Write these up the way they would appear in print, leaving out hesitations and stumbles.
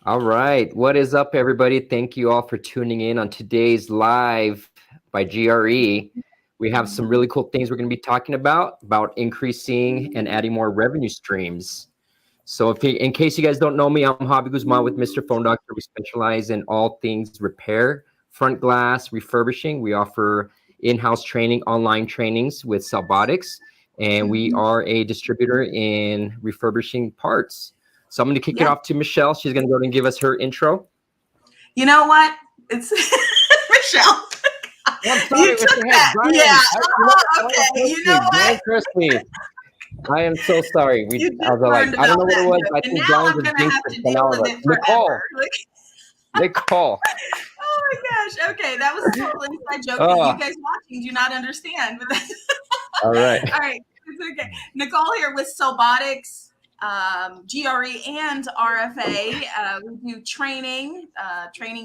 All right. What is up, everybody? Thank you all for tuning in on today's live by GRE. We have some really cool things we're going to be talking about increasing and adding more revenue streams. So, in case you guys don't know me, I'm Javi Guzman with Mr. Phone Doctor. We specialize in all things repair, front glass, refurbishing. We offer in-house training, online trainings with Celbotics, and we are a distributor in refurbishing parts. So I'm going to kick it Yeah. off to Michelle. She's going to go ahead and give us her intro. You know what? It's Michelle. I'm sorry, You took that. Brian. Yeah. Okay. You know Brian what? Crispy. I am so sorry. You I just was like, learned I don't know about what it that was. joke, I and think now Brian I'm just gonna jinxed have it to for deal all of with us. it Nicole. forever. Nicole. Oh my gosh. Okay, that was a total inside joke that you guys watching do not understand. But All right. all right, it's okay. Nicole here with Celbotics, GRE, and RFA. We do training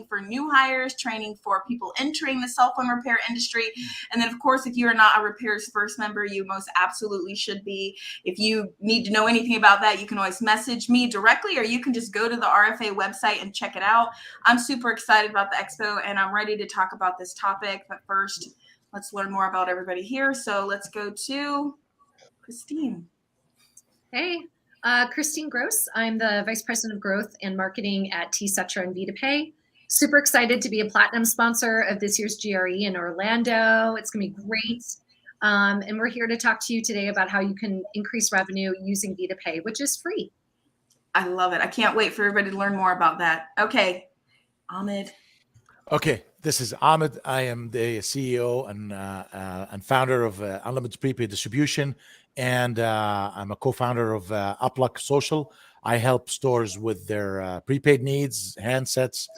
for new hires, training for people entering the cell phone repair industry. And then, of course, if you are not a Repairs First member, you most absolutely should be. If you need to know anything about that, you can always message me directly, or you can just go to the RFA website and check it out. I'm super excited about the expo, and I'm ready to talk about this topic. But first, let's learn more about everybody here. So let's go to Christine. Hey, Christine Gross. I'm the Vice President of Growth and Marketing at TCetra and VitaPay. Super excited to be a platinum sponsor of this year's GRE in Orlando. It's going to be great. And we're here to talk to you today about how you can increase revenue using VitaPay, which is free. I love it. I can't wait for everybody to learn more about that. Okay, Ahmed. Okay, this is Ahmed. I am the CEO and founder of Unlimited Prepaid Distribution, and I'm a co-founder of Upluck Social. I help stores with their prepaid needs, handsets,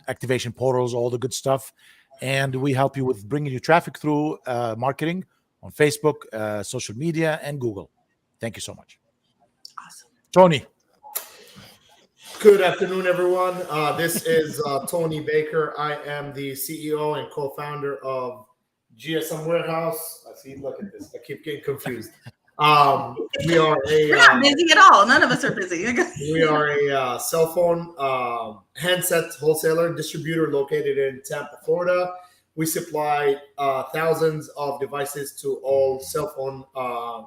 activation portals, all the good stuff, and we help you with bringing you traffic through marketing on Facebook, social media, and Google. Thank you so much. Awesome. Tony. Good afternoon, everyone. This is Tony Baker. I am the CEO and co-founder of GSM Warehouse. I see. Look at this. I keep getting confused. We are We're not busy at all. None of us are busy. we are a cell phone handset wholesaler distributor located in Tampa, Florida. We supply thousands of devices to all cell phone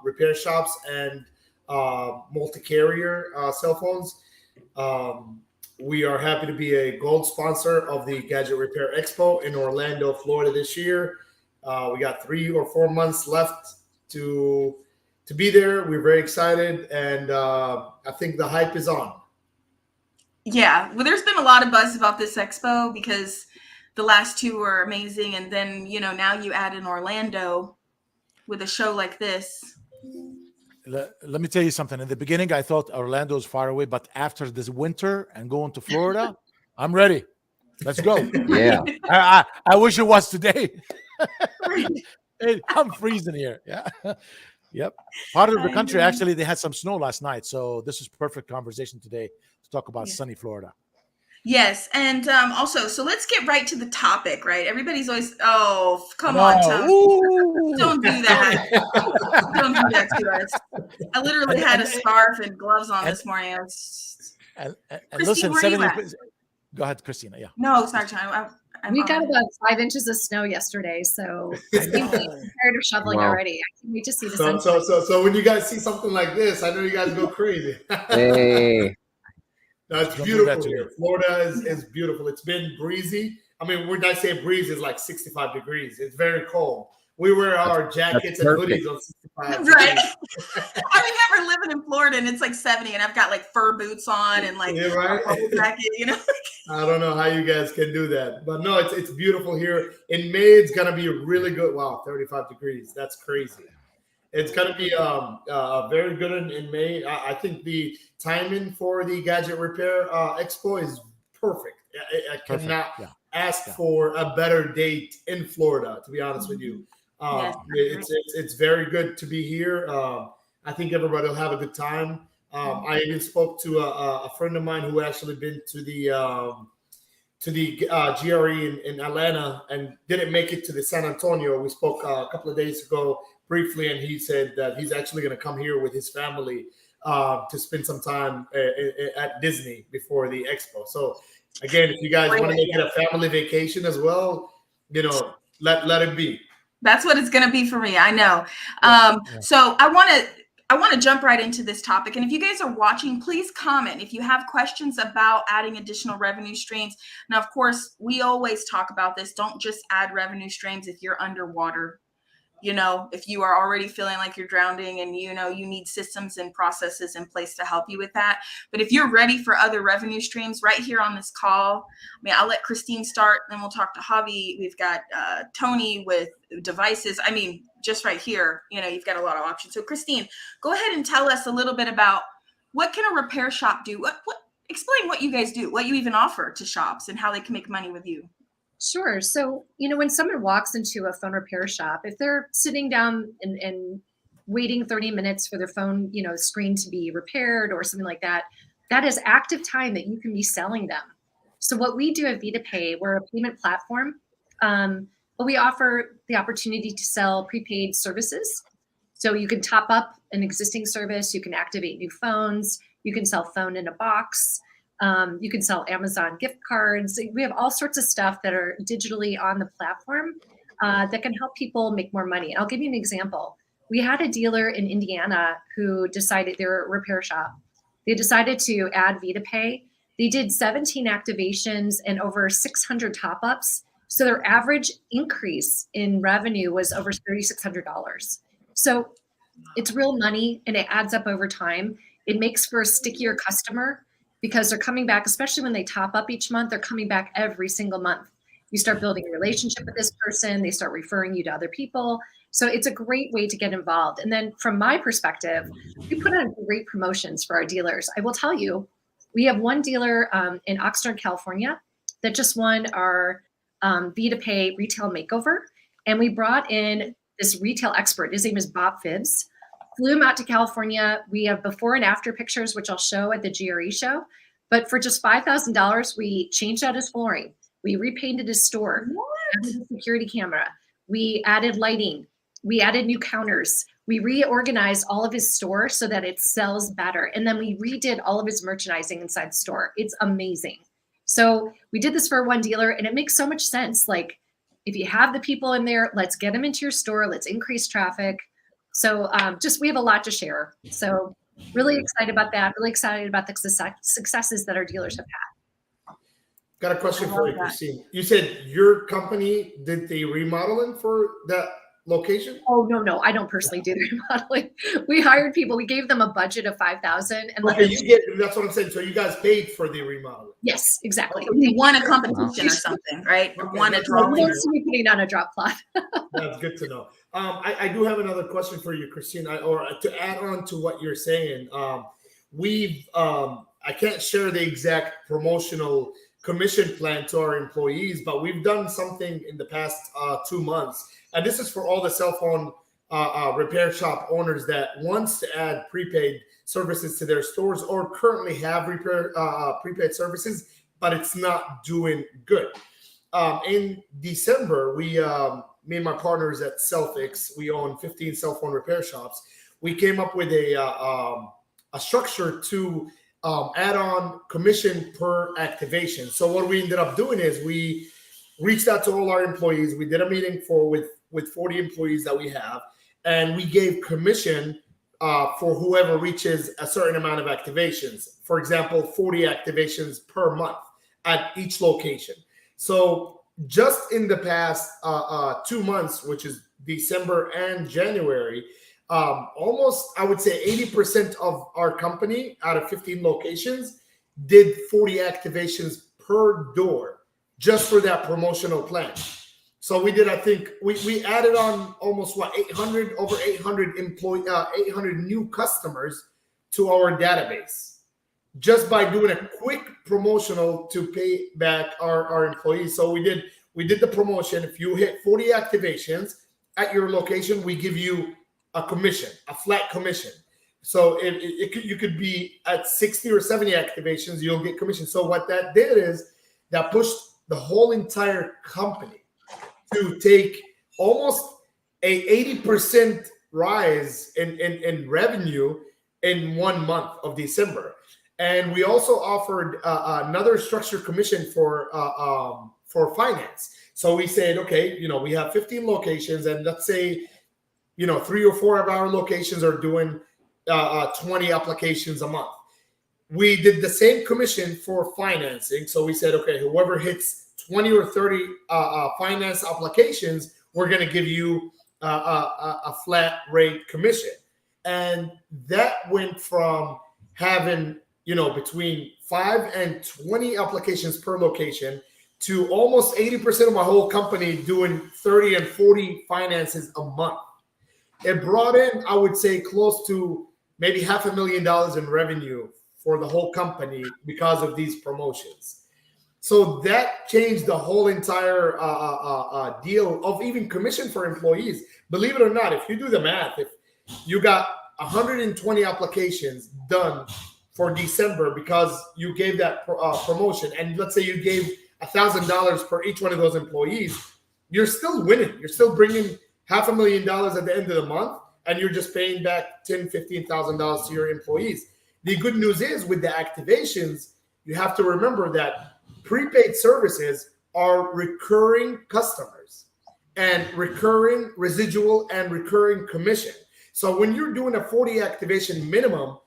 repair shops and multi-carrier cell phones. We are happy to be a gold sponsor of the Gadget Repair Expo in Orlando, Florida this year. We got 3 or 4 months left to be there. We're very excited, and I think the hype is on. Yeah, well, there's been a lot of buzz about this expo because the last 2 were amazing, and then now you add in Orlando with a show like this. Let me tell you something. In the beginning, I thought Orlando is far away, but after this winter and going to Florida, I'm ready. Let's go. Yeah. I wish it was today. I'm freezing here. Yeah. Yep. Part of the country, actually, they had some snow last night. So this is perfect conversation today to talk about sunny Florida. Yes. And also, so let's get right to the topic, right? Everybody's always, come on, Tony. Don't do that. Don't do that to us. I literally had a scarf and gloves on this morning. And Christine, listen, where are you at? Go ahead, Christina. Yeah. No, sorry, Tony. We got about 5 inches of snow yesterday, so I'm tired of shoveling already. I can't wait to see the sunshine. So when you guys see something like this, I know you guys go crazy. Hey. No, it's beautiful here. Florida is beautiful. It's been breezy. I mean, when I say breezy, it's like 65 degrees. It's very cold. We wear our jackets and hoodies on 65 right. degrees. I remember living in Florida and it's like 70 and I've got like fur boots on and like a whole jacket, I don't know how you guys can do that. But no, it's beautiful here. In May, it's going to be really good. Wow, 35 degrees. That's crazy. It's going to be very good in May. I think the timing for the Gadget Repair Expo is perfect. I cannot ask for a better date in Florida, to be honest with you. It's very good to be here. I think everybody will have a good time. I even spoke to a friend of mine who actually been to the GRE in Atlanta and didn't make it to the San Antonio. We spoke a couple of days ago briefly, and he said that he's actually going to come here with his family to spend some time at Disney before the expo. So again, if you guys want to make it a family vacation as well, let it be. That's what it's going to be for me. I know. So I want to jump right into this topic. And if you guys are watching, please comment if you have questions about adding additional revenue streams. Now, of course, we always talk about this. Don't just add revenue streams if you're underwater. If you are already feeling like you're drowning and you need systems and processes in place to help you with that. But if you're ready for other revenue streams right here on this call, I'll let Christine start, then we'll talk to Javi. We've got Tony with devices. Just right here, you've got a lot of options. So Christine, go ahead and tell us a little bit about what can a repair shop do? Explain what you guys do, what you even offer to shops and how they can make money with you. Sure. So, when someone walks into a phone repair shop, if they're sitting down and waiting 30 minutes for their phone, screen to be repaired or something like that, that is active time that you can be selling them. So what we do at VitaPay, we're a payment platform, but we offer the opportunity to sell prepaid services. So you can top up an existing service, you can activate new phones, you can sell phone in a box. You can sell Amazon gift cards. We have all sorts of stuff that are digitally on the platform that can help people make more money. I'll give you an example. We had a dealer in Indiana who decided, they're a repair shop. They decided to add VitaPay. They did 17 activations and over 600 top-ups. So their average increase in revenue was over $3,600. So it's real money and it adds up over time. It makes for a stickier customer, because they're coming back, especially when they top up each month, they're coming back every single month. You start building a relationship with this person, they start referring you to other people. So it's a great way to get involved. And then from my perspective, we put on great promotions for our dealers. I will tell you, we have one dealer in Oxnard, California, that just won our VitaPay retail makeover. And we brought in this retail expert. His name is Bob Phibbs. Flew him out to California. We have before and after pictures, which I'll show at the GRE show. But for just $5,000, we changed out his flooring. We repainted his store. Added a security camera. We added lighting. We added new counters. We reorganized all of his store so that it sells better. And then we redid all of his merchandising inside the store. It's amazing. So we did this for one dealer, and it makes so much sense. Like, if you have the people in there, let's get them into your store. Let's increase traffic. So we have a lot to share. So really excited about that. Really excited about the successes that our dealers have had. Got a question for you, Christine. You said your company did the remodeling for that location? Oh, no. I don't personally do the remodeling. We hired people. We gave them a budget of $5,000. And that's what I'm saying. So you guys paid for the remodeling? Yes, exactly. We won a competition or something, right? Okay, won a drawing. We're putting on a drop cloth. That's good to know. I do have another question for you, Christine, or to add on to what you're saying. I can't share the exact promotional commission plan to our employees, but we've done something in the past 2 months. And this is for all the cell phone repair shop owners that wants to add prepaid services to their stores or currently have prepaid services, but it's not doing good. In December, me and my partners at Cellfix, we own 15 cell phone repair shops. We came up with a structure to add on commission per activation. So what we ended up doing is we reached out to all our employees. We did a meeting with 40 employees that we have, and we gave commission for whoever reaches a certain amount of activations. For example, 40 activations per month at each location. So just in the past 2 months, which is December and January, almost, I would say 80% of our company out of 15 locations did 40 activations per door just for that promotional plan. So we did, I think we added on almost 800 new customers to our database just by doing a quick promotional to pay back our employees. So we did the promotion. If you hit 40 activations at your location, we give you a commission, a flat commission. So you could be at 60 or 70 activations, you'll get commission. So what that did is that pushed the whole entire company to take almost a 80% rise in revenue in 1 month of December. And we also offered another structured commission for finance. So we said, okay, we have 15 locations, and let's say, 3 or 4 of our locations are doing 20 applications a month. We did the same commission for financing. So we said, okay, whoever hits 20 or 30 finance applications, we're going to give you a flat rate commission. And that went from having, between 5 and 20 applications per location to almost 80% of my whole company doing 30 and 40 finances a month. It brought in, I would say, close to maybe $500,000 in revenue for the whole company because of these promotions. So that changed the whole entire deal of even commission for employees. Believe it or not, if you do the math, if you got 120 applications done for December because you gave that promotion, and let's say you gave $1,000 for each one of those employees, you're still winning. You're still bringing $500,000 at the end of the month, and you're just paying back $10,000, $15,000 to your employees. The good news is with the activations, you have to remember that prepaid services are recurring customers and recurring residual and recurring commission. So when you're doing a 40 activation minimum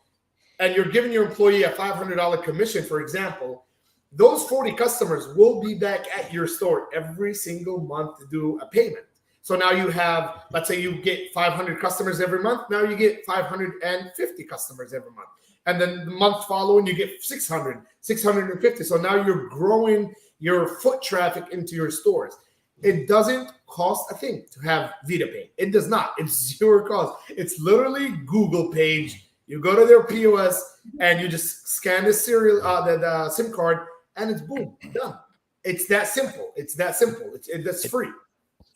and you're giving your employee a $500 commission, for example, those 40 customers will be back at your store every single month to do a payment. So now you have, let's say you get 500 customers every month. Now you get 550 customers every month. And then the month following, you get 600, 650. So now you're growing your foot traffic into your stores. It doesn't cost a thing to have VitaPay. It does not. It's zero cost. It's literally Google page. You go to their POS and you just scan the the SIM card, and it's boom, done. It's that simple. It's that simple. That's free.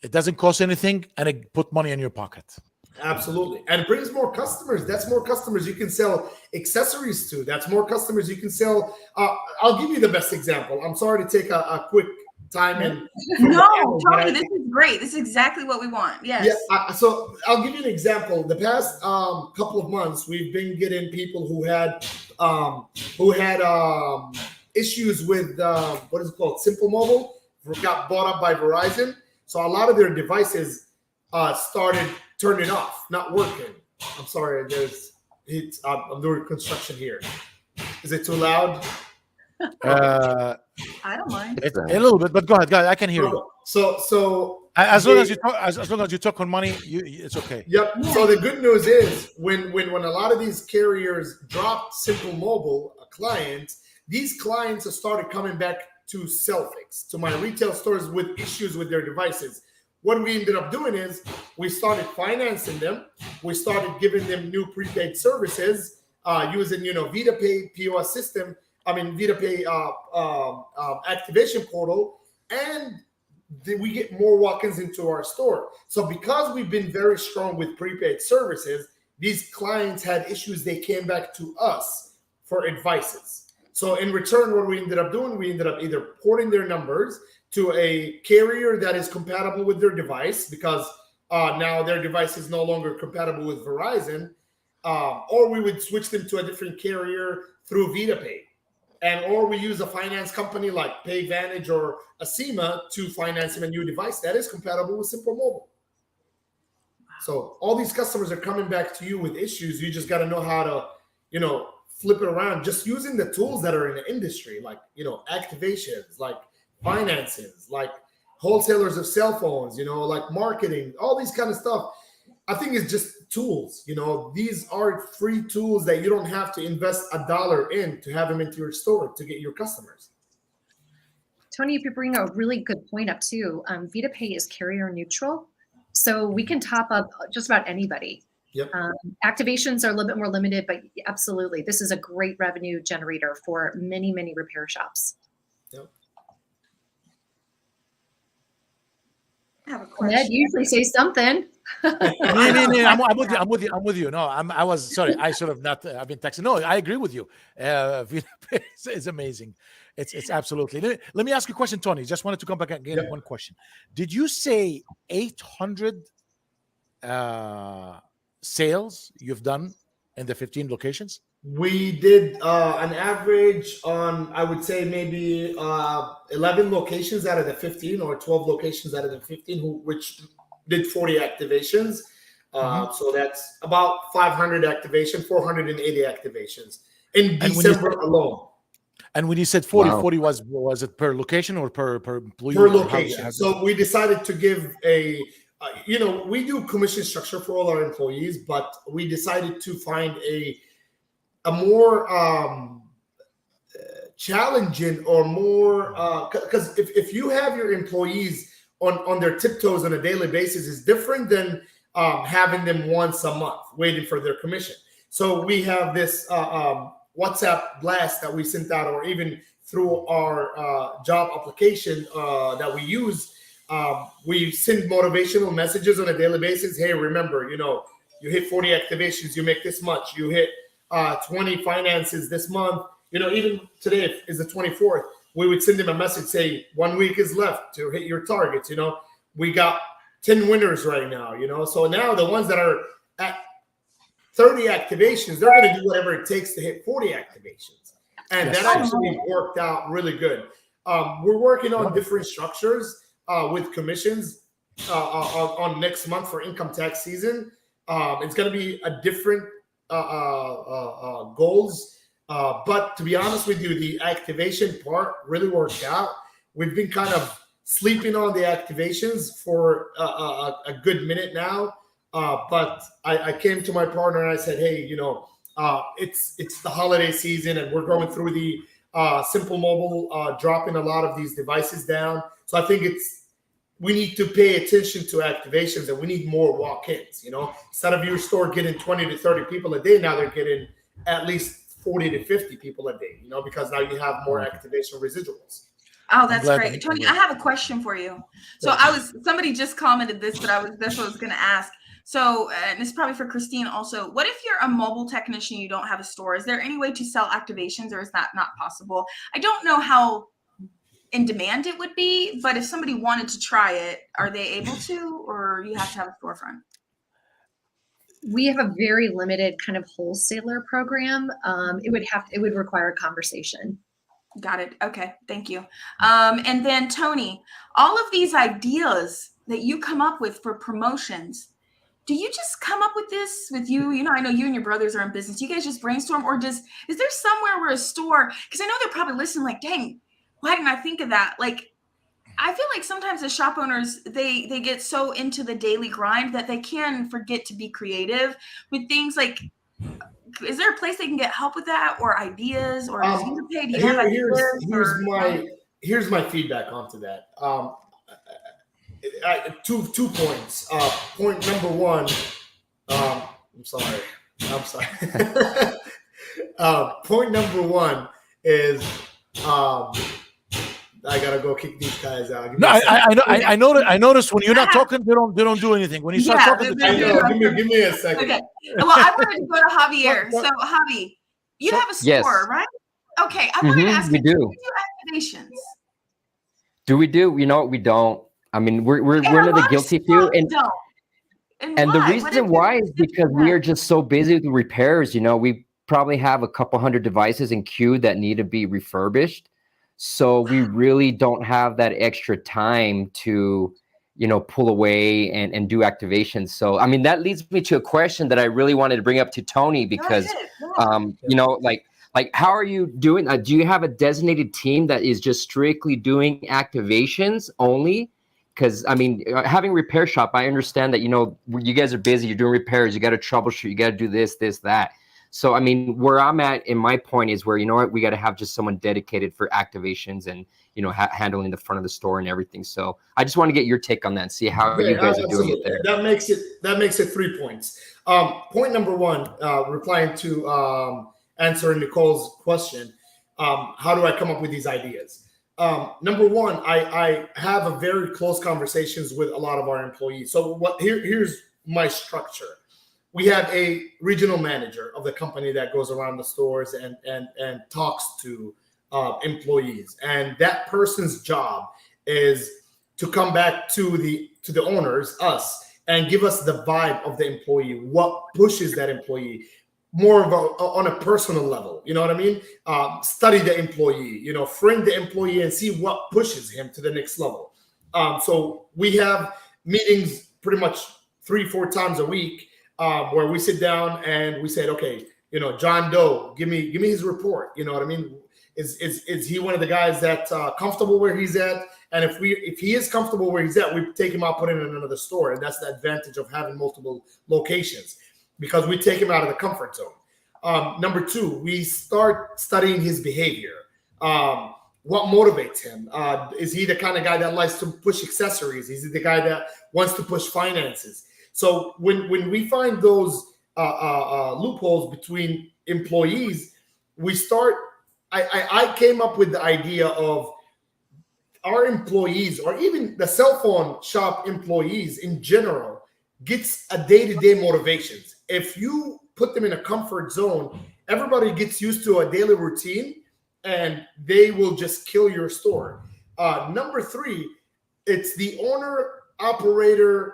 It doesn't cost anything, and it put money in your pocket. Absolutely. And it brings more customers. That's more customers you can sell accessories to. That's more customers you can sell. I'll give you the best example. I'm sorry to take a quick time. No, Tony, this is great. This is exactly what we want. Yes. Yeah. So I'll give you an example. The past couple of months, we've been getting people who had issues with what is it called? Simple Mobile. Got bought up by Verizon. So a lot of their devices started turning off, not working. I'm sorry, I'm doing construction here. Is it too loud? I don't mind. It's a little bit, but go ahead, I can hear you. So as long as you talk on money, it's okay. Yep. So the good news is when a lot of these carriers dropped Simple Mobile clients, these clients have started coming back to Cellfix, to my retail stores with issues with their devices. What we ended up doing is we started financing them. We started giving them new prepaid services using, VitaPay POS system. VitaPay activation portal, and we get more walk-ins into our store. So because we've been very strong with prepaid services, these clients had issues. They came back to us for advices. So in return, what we ended up doing, we ended up either porting their numbers to a carrier that is compatible with their device, because now their device is no longer compatible with Verizon, or we would switch them to a different carrier through VitaPay. Or we use a finance company like PayVantage or Acima to finance them a new device that is compatible with Simple Mobile. So all these customers are coming back to you with issues. You just got to know how to, flip it around, just using the tools that are in the industry, like, activations, like finances, like wholesalers of cell phones, like marketing, all these kind of stuff. I think it's just tools. These are free tools that you don't have to invest $1 in to have them into your store to get your customers. Tony, if you bring a really good point up too, VitaPay is carrier neutral. So we can top up just about anybody. Yep. Activations are a little bit more limited, but absolutely, this is a great revenue generator for many, many repair shops. Yep. I have a question. Ned, you usually say something. I'm with you. No, I was sorry. I should have not. I've been texting. No, I agree with you. It's amazing. It's absolutely. Let me ask you a question, Tony. Just wanted to come back again. One question. Did you say 800 sales you've done in the 15 locations? We did an average on, I would say, maybe 11 locations out of the 15 or 12 locations out of the 15, which did 40 activations. So that's about 500 activation, 480 activations in December alone. And when you said 40, Wow. 40 was it per location or per employee? Per Or location. So we decided to give a, we do commission structure for all our employees, but we decided to find a more challenging or more, because if you have your employees on their tiptoes on a daily basis, is different than having them once a month waiting for their commission. So we have this WhatsApp blast that we sent out, or even through our job application that we use. We send motivational messages on a daily basis. Hey, remember, you hit 40 activations, you make this much. You hit 20 finances this month. Even today is the 24th. We would send them a message, say 1 week is left to hit your targets. We got 10 winners right now. So now the ones that are at 30 activations, they're going to do whatever it takes to hit 40 activations. And that actually worked out really good. We're working on different structures with commissions on next month for income tax season. It's going to be a different goals. But to be honest with you, the activation part really worked out. We've been kind of sleeping on the activations for a good minute now. But I came to my partner and I said, hey, it's the holiday season and we're going through the Simple Mobile, dropping a lot of these devices down. So I think we need to pay attention to activations, and we need more walk-ins. Instead of your store getting 20 to 30 people a day, now they're getting at least 40 to 50 people a day, because now you have more activation residuals. Oh, that's great. Tony, I have a question for you. So somebody just commented this, but that's what I was going to ask. So, and this is probably for Christine also. What if you're a mobile technician, you don't have a store? Is there any way to sell activations, or is that not possible? I don't know how in demand it would be, but if somebody wanted to try it, are they able to, or you have to have a storefront? We have a very limited kind of wholesaler program. It would require a conversation. Got it. Okay. Thank you. And then Tony, all of these ideas that you come up with for promotions, do you just come up with this with you? I know you and your brothers are in business. You guys just brainstorm, or is there somewhere where a store, because I know they're probably listening like, dang, why didn't I think of that? Like, I feel like sometimes as shop owners, they get so into the daily grind that they can forget to be creative with things like, is there a place they can get help with that, or ideas, or here's my feedback onto that. Two points. Point number one, I'm sorry. Point number one is I gotta go kick these guys out. No, I know that. I noticed when you're not talking, they don't do anything. When you start talking, give me a second. Okay. Well, I wanted to go to Javier. So, Javi, you have a store, right? Okay. I wanted to ask you, do you do activations? Do we do? We don't. I mean, we're in the guilty few, and the reason why is because we are just so busy with repairs. We probably have a couple hundred devices in queue that need to be refurbished. So we really don't have that extra time to, pull away and do activations. So, I mean, that leads me to a question that I really wanted to bring up to Tony, because, like, how are you doing? Do you have a designated team that is just strictly doing activations only? Because, I mean, having a repair shop, I understand that, you guys are busy, you're doing repairs, you got to troubleshoot, you got to do this, that. So, I mean, where I'm at in my point is where, we got to have just someone dedicated for activations and, handling the front of the store and everything. So I just want to get your take on that and see how you guys are doing it there. That makes it 3 points. Point number one, replying to answering Nicole's question, how do I come up with these ideas? Number one, I have a very close conversations with a lot of our employees. So here's my structure. We have a regional manager of the company that goes around the stores and talks to employees, and that person's job is to come back to the owners, us, and give us the vibe of the employee, what pushes that employee, more of on a personal level. You know what I mean? Study the employee, friend the employee and see what pushes him to the next level. So we have meetings pretty much 3-4 times a week where we sit down and we said, okay, John Doe, give me his report. You know what I mean? Is he one of the guys that's comfortable where he's at? And if he is comfortable where he's at, we take him out, put him in another store. And that's the advantage of having multiple locations, because we take him out of the comfort zone. Number 2, we start studying his behavior. What motivates him? Is he the kind of guy that likes to push accessories? Is he the guy that wants to push finances? So when we find those loopholes between employees, we start. I came up with the idea of our employees, or even the cell phone shop employees in general, gets a day-to-day motivations. If you put them in a comfort zone, everybody gets used to a daily routine and they will just kill your store. Number 3, it's the owner operator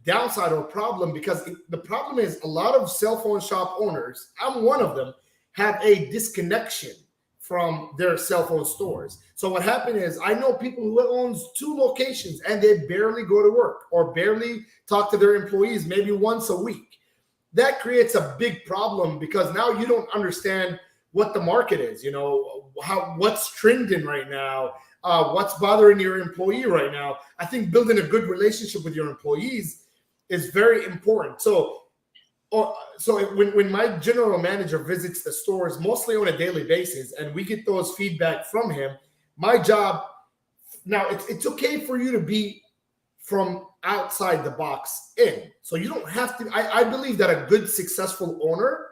downside or problem, because the problem is a lot of cell phone shop owners, I'm one of them, have a disconnection from their cell phone stores. So what happened is, I know people who owns 2 locations and they barely go to work or barely talk to their employees maybe once a week. That creates a big problem, because now you don't understand what the market is, what's trending right now, what's bothering your employee right now. I think building a good relationship with your employees is very important. So when my general manager visits the stores, mostly on a daily basis, and we get those feedback from him, my job now, it's okay for you to be from outside the box in. So you don't have to. I believe that a good, successful owner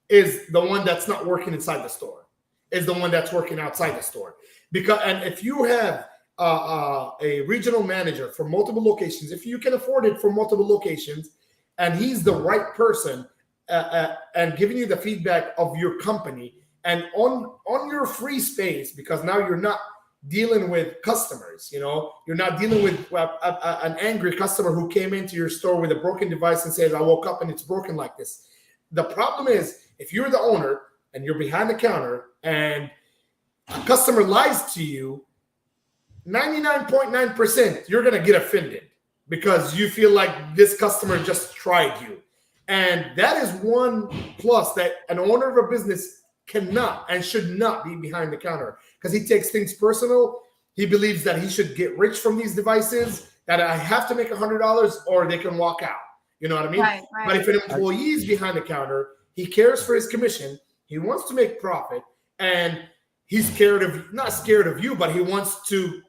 is the one that's not working inside the store, is the one that's working outside the store. And if you have a regional manager for multiple locations, if you can afford it for multiple locations, and he's the right person and giving you the feedback of your company and on your free space, because now you're not dealing with customers, you're not dealing with an angry customer who came into your store with a broken device and says, I woke up and it's broken like this. The problem is, if you're the owner and you're behind the counter and a customer lies to you, 99.9% you're going to get offended, because you feel like this customer just tried you. And that is one plus that an owner of a business cannot and should not be behind the counter, because he takes things personal. He believes that he should get rich from these devices, that I have to make $100 or they can walk out. You know what I mean? Right. But if an employee is behind the counter, he cares for his commission. He wants to make profit, and he's not scared of you, but he wants to,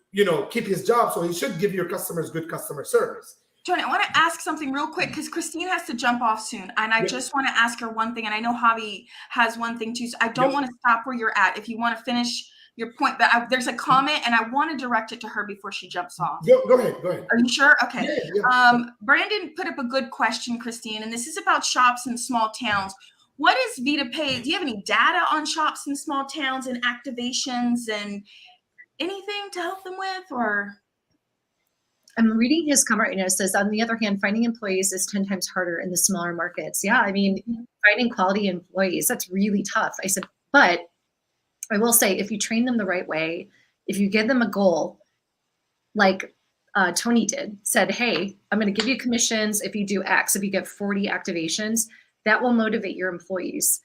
keep his job. So he should give your customers good customer service. Tony, I want to ask something real quick, because Christine has to jump off soon. And I just want to ask her one thing. And I know Javi has one thing too. So I don't want to stop where you're at. If you want to finish your point, but there's a comment and I want to direct it to her before she jumps off. Go ahead. Are you sure? Okay. Yeah. Brandon put up a good question, Christine, and this is about shops in small towns. What is VitaPay? Do you have any data on shops in small towns and activations and anything to help them with, or? I'm reading his comment right now. It says, on the other hand, finding employees is 10 times harder in the smaller markets. Yeah, I mean, finding quality employees, that's really tough. I said, but I will say, if you train them the right way, if you give them a goal, like Tony said, hey, I'm going to give you commissions if you do X, if you get 40 activations, that will motivate your employees.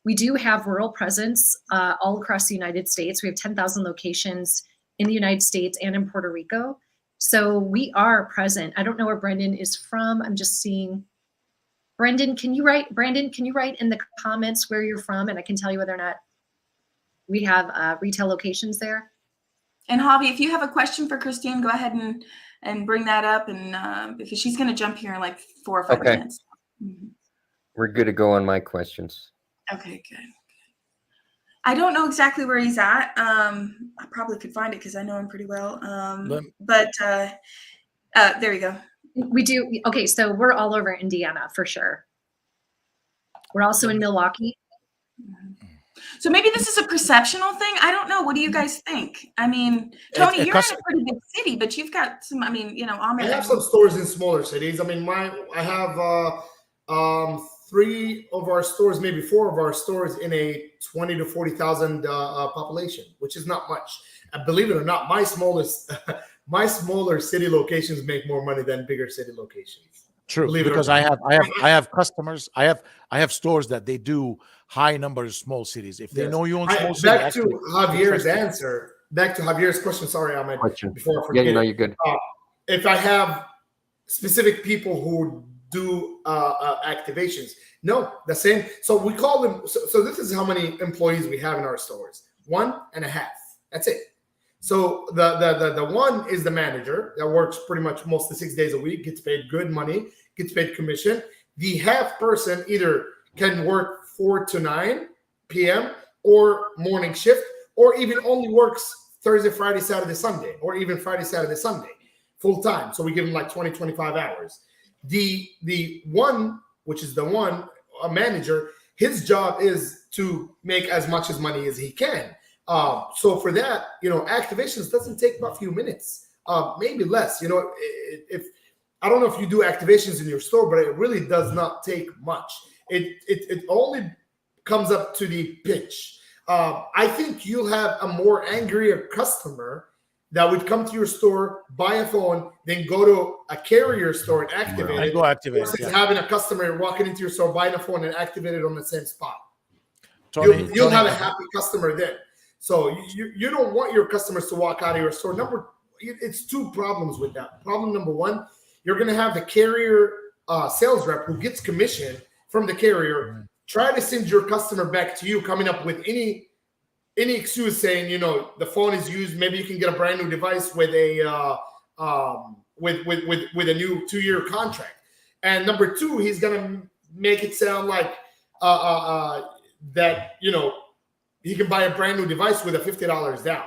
We do have rural presence all across the United States. We have 10,000 locations in the United States and in Puerto Rico. So we are present. I don't know where Brendan is from. I'm just seeing. Brendan, can you write in the comments where you're from, and I can tell you whether or not we have retail locations there. And Javi, if you have a question for Christine, go ahead and bring that up. And because she's going to jump here in like 4 or 5 minutes. Mm-hmm. We're good to go on my questions. Okay, good. I don't know exactly where he's at. I probably could find it because I know him pretty well. But there you go. We do. Okay, so we're all over Indiana for sure. We're also in Milwaukee. So maybe this is a perceptional thing. I don't know. What do you guys think? I mean, Tony, you're in a pretty big city, but you've got some. I mean, I have some stores in smaller cities. I mean, I have 3 of our stores, maybe 4 of our stores in a 20 to 40,000 population, which is not much. And believe it or not, my smaller city locations make more money than bigger city locations. True, Believe it or because not. I have customers. I have stores that they do high numbers, small cities. If they Yes. know you own small cities, Back to Javier's answer. Back to Javier's question. Sorry, Ahmed. Before I Yeah, forget, you know, you're good. if I have specific people who do activations, no, the same. So we call them. So this is how many employees we have in our stores: 1.5. That's it. So the one is the manager that works pretty much mostly 6 days a week, gets paid good money, gets paid commission. The half person either can work 4 to 9 p.m. or morning shift, or even only works Thursday, Friday, Saturday, Sunday, or even Friday, Saturday, Sunday, full time. So we give them like 20, 25 hours. The one, which is the one, a manager, his job is to make as much as money as he can. So for that, activations doesn't take but a few minutes, maybe less. If I don't know if you do activations in your store, but it really does not take much. It only comes up to the pitch. I think you'll have a more angrier customer that would come to your store, buy a phone, then go to a carrier store and activate it. Go activate it. Versus having a customer walking into your store, buying a phone, and activate it on the same spot. Tony, You'll have a happy customer then. So you don't want your customers to walk out of your store. It's 2 problems with that. Problem number 1, you're going to have the carrier sales rep who gets commission from the carrier try to send your customer back to you, coming up with any excuse saying, the phone is used. Maybe you can get a brand new device with a with a new 2-year contract. And number 2, he's going to make it sound like that he can buy a brand new device with a $50 down.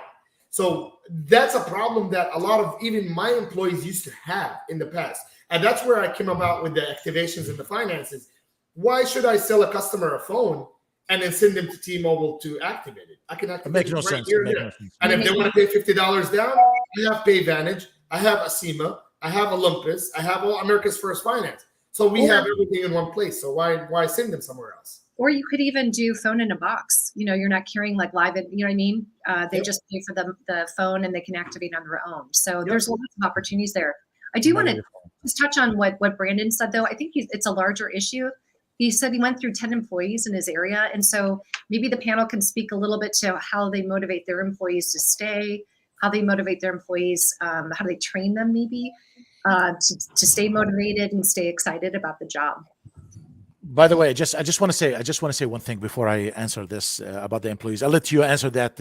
So that's a problem that a lot of even my employees used to have in the past. And that's where I came about with the activations and the finances. Why should I sell a customer a phone and then send them to T-Mobile to activate it? I can activate makes it no right sense. here It makes and no there. sense. And if they want to pay $50 down, I have PayVantage, I have Acima, I have Olympus, I have America's First Finance. So we have everything in one place. So why send them somewhere else? Or you could even do phone in a box. You're not carrying like live, you know what I mean? They just pay for the phone and they can activate on their own. So there's lots of opportunities there. I do want to just touch on what Brandon said, though. I think it's a larger issue. He said he went through 10 employees in his area. And so maybe the panel can speak a little bit to how they motivate their employees to stay, how they motivate their employees, how do they train them maybe to stay motivated and stay excited about the job. By the way, I just want to say one thing before I answer this about the employees. I'll let you answer that,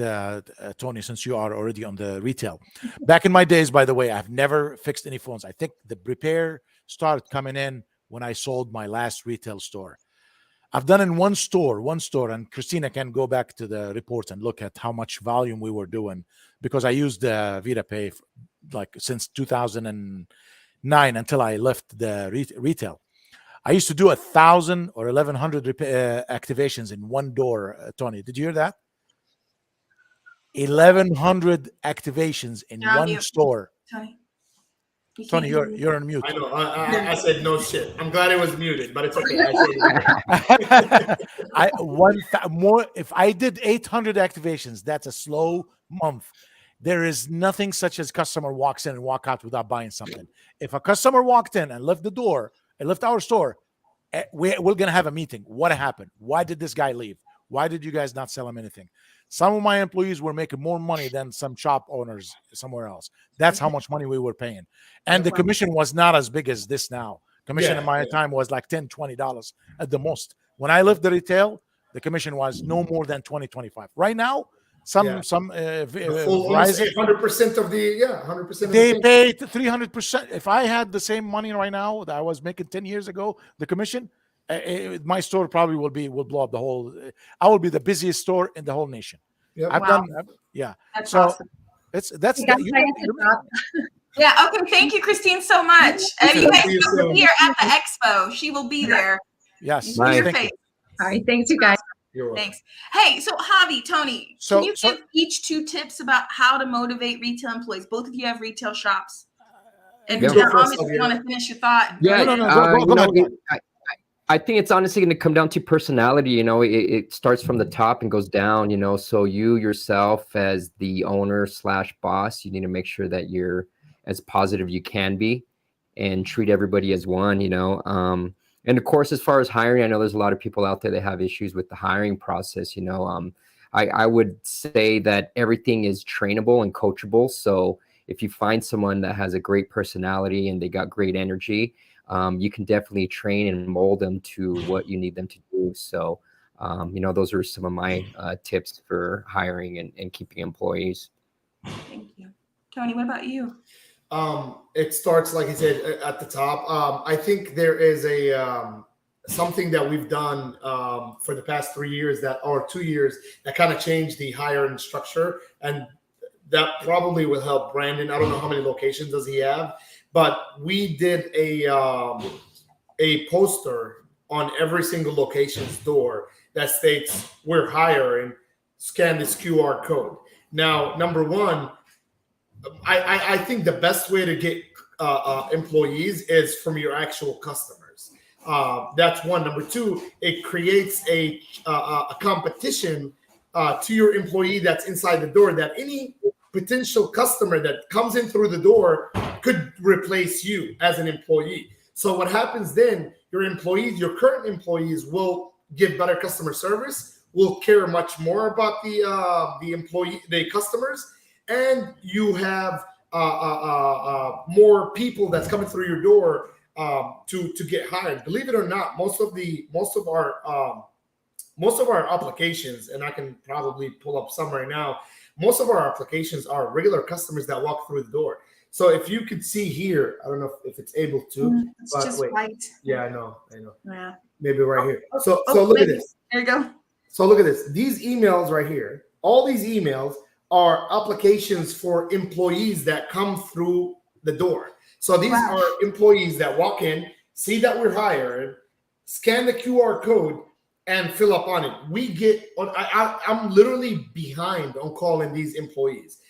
Tony, since you are already on the retail. Back in my days, by the way, I've never fixed any phones. I think the repair started coming in when I sold my last retail store. I've done in one store, and Christina can go back to the report and look at how much volume we were doing, because I used VitaPay like since 2009 until I left the retail. I used to do 1,000 or 1,100 activations in one door. Tony, did you hear that? 1,100 activations in one store. Tony, you're on mute. I know. I said no shit. I'm glad it was muted, but it's okay. If I did 800 activations, that's a slow month. There is nothing such as customer walks in and walk out without buying something. If a customer walked in and left the door and left our store, we're going to have a meeting. What happened? Why did this guy leave? Why did you guys not sell him anything? Some of my employees were making more money than some shop owners somewhere else. That's how much money we were paying. And the commission was not as big as this now. Commission in my time was like $10, $20 at the most. When I left the retail, the commission was no more than 20, 25. Right now, some Verizon, 100% of the 100%. They paid 300%. If I had the same money right now that I was making 10 years ago, the commission, my store probably will blow up the whole. I will be the busiest store in the whole nation. Yep. I've done. Yeah. That's so awesome. That's Yeah. Okay. Thank you, Christine, so much. You guys will be here at the expo. She will be there. Yes. Nice. Thank you. All right. Thanks, you guys. Thanks. Hey, so Javi, Tony, can you give each 2 tips about how to motivate retail employees? Both of you have retail shops. And Yeah. Ahmed, if you want to finish your thought. Yeah. No, go ahead. I think it's honestly going to come down to personality. You know, it starts from the top and goes down, you know, so you yourself as the owner / boss, you need to make sure that you're as positive you can be and treat everybody as one, you know. And of course, as far as hiring, I know there's a lot of people out there that have issues with the hiring process, you know. I would say that everything is trainable and coachable. So if you find someone that has a great personality and they got great energy, you can definitely train and mold them to what you need them to do. So, you know, those are some of my tips for hiring and keeping employees. Thank you. Tony, what about you? It starts, like I said, at the top. I think there is a something that we've done for the past 3 years or 2 years that kind of changed the hiring structure, and that probably will help Brandon. I don't know how many locations does he have, but we did a poster on every single location's door that states we're hiring. Scan this QR code. Now, number one, I think the best way to get employees is from your actual customers. That's one. Number two, it creates a competition to your employee that's inside the door, that any potential customer that comes in through the door could replace you as an employee. So what happens then, your employees, your current employees, will give better customer service, will care much more about the customers, and you have more people that's coming through your door to get hired. Believe it or not, most of our applications, and I can probably pull up some right now, most of our applications are regular customers that walk through the door. So if you could see here, I don't know if it's able to. It's just white. Yeah, I know. Yeah. Maybe right here. So look at this. There you go. So look at this. These emails right here, all these emails are applications for employees that come through the door. So these are employees that walk in, see that we're hiring, scan the QR code, and fill up on it. We get on. I'm literally behind on calling these employees.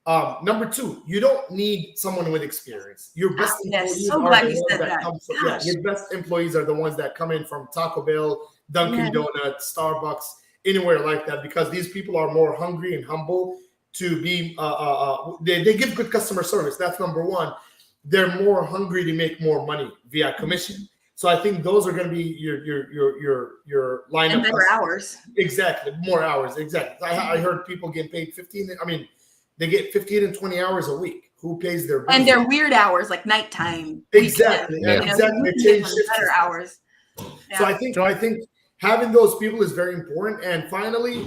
Number two, you don't need someone with experience. Your best employees so are glad the you ones said that that. come from, your best employees are the ones that come in from Taco Bell, Dunkin' Donuts, Starbucks, anywhere like that, because these people are more hungry and humble to be. They give good customer service. That's number one. They're more hungry to make more money via commission. So I think those are going to be your lineup. And better hours. Exactly, more hours. Exactly. I heard people getting paid 15. I mean, they get 15 and 20 hours a week. Who pays their bills? And they're weird hours, like nighttime. Exactly. Weekend, Exactly. They change shifts. Better hours. Yeah. So I think having those people is very important. And finally,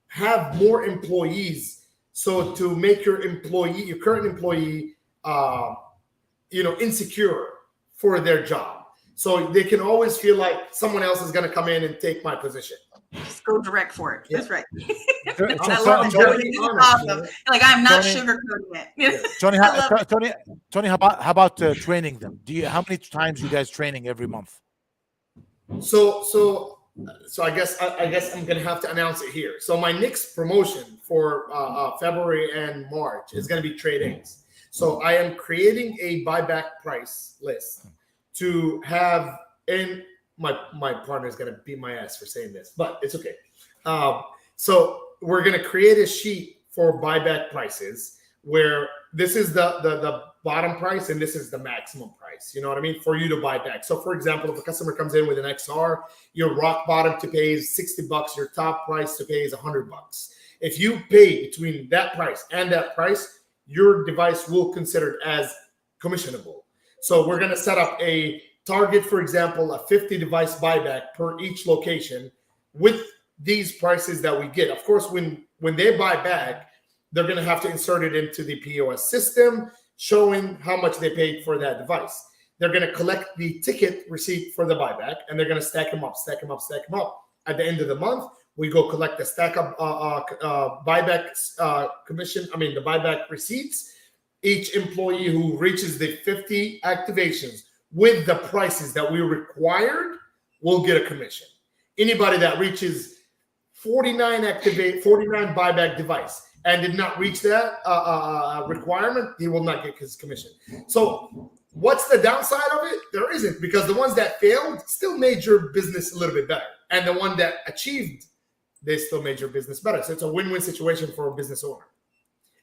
have more employees. So to make your current employee, insecure for their job. So they can always feel like someone else is going to come in and take my position. Just go direct for it. Yeah. That's right. I love it. It's awesome. Like, I'm not sugarcoating it. Tony, how about training them? How many times you guys training every month? So I guess I'm gonna have to announce it here. So my next promotion for February and March is gonna be trainings. So I am creating a buyback price list to have, and my partner is gonna beat my ass for saying this, but it's okay. So we're gonna create a sheet for buyback prices where this is the bottom price and this is the maximum price. You know what I mean? For you to buy back. So for example, if a customer comes in with an XR, your rock bottom to pay is $60. Your top price to pay is $100. If you pay between that price and that price, your device will consider as commissionable. So we're going to set up a target, for example, a 50 device buyback per each location with these prices that we get. Of course, when they buy back, they're going to have to insert it into the POS system, showing how much they paid for that device. They're going to collect the ticket receipt for the buyback, and they're going to stack them up. At the end of the month, we go collect the stack up buyback the buyback receipts. Each employee who reaches the 50 activations with the prices that we required will get a commission. Anybody that reaches 49 buyback device and did not reach that requirement, he will not get his commission. So What's the downside of it? There isn't, because the ones that failed still made your business a little bit better. And the one that achieved, they still made your business better. So it's a win-win situation for a business owner.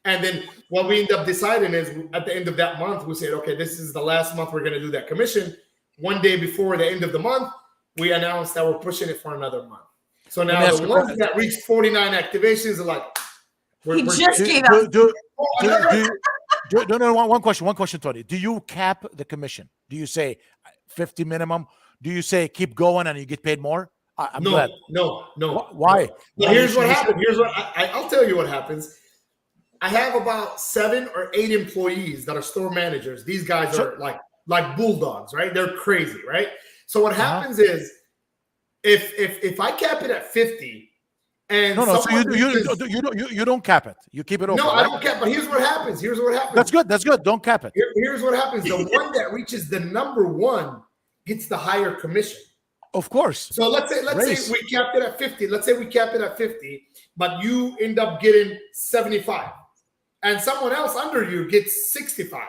And then what we end up deciding is at the end of that month, we said, okay, this is the last month we're going to do that commission. One day before the end of the month, we announced that we're pushing it for another month. So now the ones that reached 49 activations are like, he just gave up. One question, Tony. Do you cap the commission? Do you say 50 minimum? Do you say keep going and you get paid more? I'm glad. No. Why? No. Here's what happens. I'll tell you what happens. I have about 7 or 8 employees that are store managers. These guys are like bulldogs, right? They're crazy, right? So what happens is, if I cap it at 50, and so you don't cap it. You keep it open. No, I don't cap. But here's what happens. That's good. Don't cap it. Here's what happens. The one that reaches the number 1 gets the higher commission. Of course. So let's say we capped it at 50. Let's say we cap it at 50, but you end up getting 75. And someone else under you gets 65.